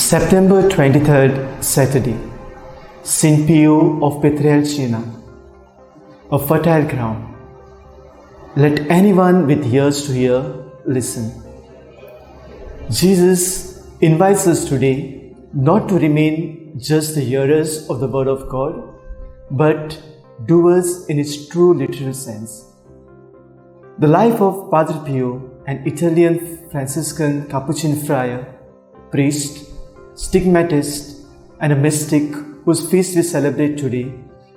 September 23rd, Saturday. St. Pio of Pietrelcina, a fertile ground. Let anyone with ears to hear listen. Jesus invites us today not to remain just the hearers of the Word of God, but doers in its true literal sense. The life of Padre Pio, an Italian Franciscan Capuchin friar, priest, stigmatist, and a mystic whose feast we celebrate today,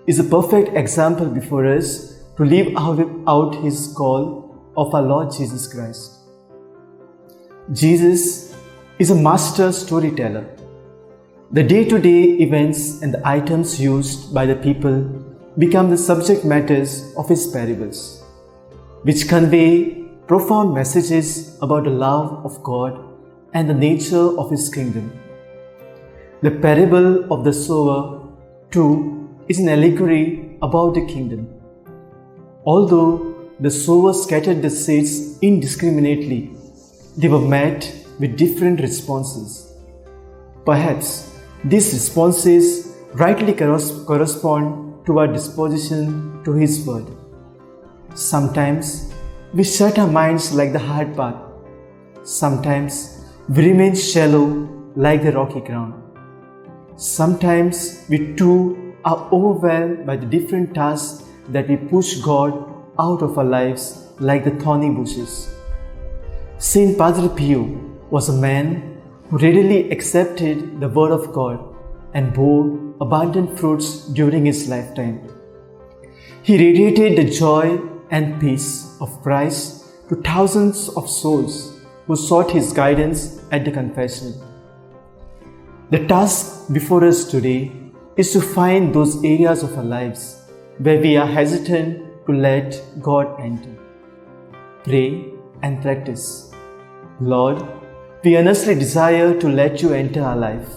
is a perfect example before us to live out his call of our Lord Jesus Christ. Jesus is a master storyteller. The day-to-day events and the items used by the people become the subject matters of his parables, which convey profound messages about the love of God and the nature of his kingdom. The parable of the sower, too, is an allegory about the kingdom. Although the sower scattered the seeds indiscriminately, they were met with different responses. Perhaps these responses rightly correspond to our disposition to His word. Sometimes we shut our minds like the hard path. Sometimes we remain shallow like the rocky ground. Sometimes we too are overwhelmed by the different tasks that we push God out of our lives like the thorny bushes. Saint Padre Pio was a man who readily accepted the word of God and bore abundant fruits during his lifetime. He radiated the joy and peace of Christ to thousands of souls who sought his guidance at the confessional. The task before us today is to find those areas of our lives where we are hesitant to let God enter. Pray and practice. Lord, we earnestly desire to let you enter our life.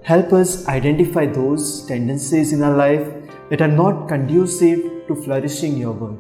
Help us identify those tendencies in our life that are not conducive to flourishing your word.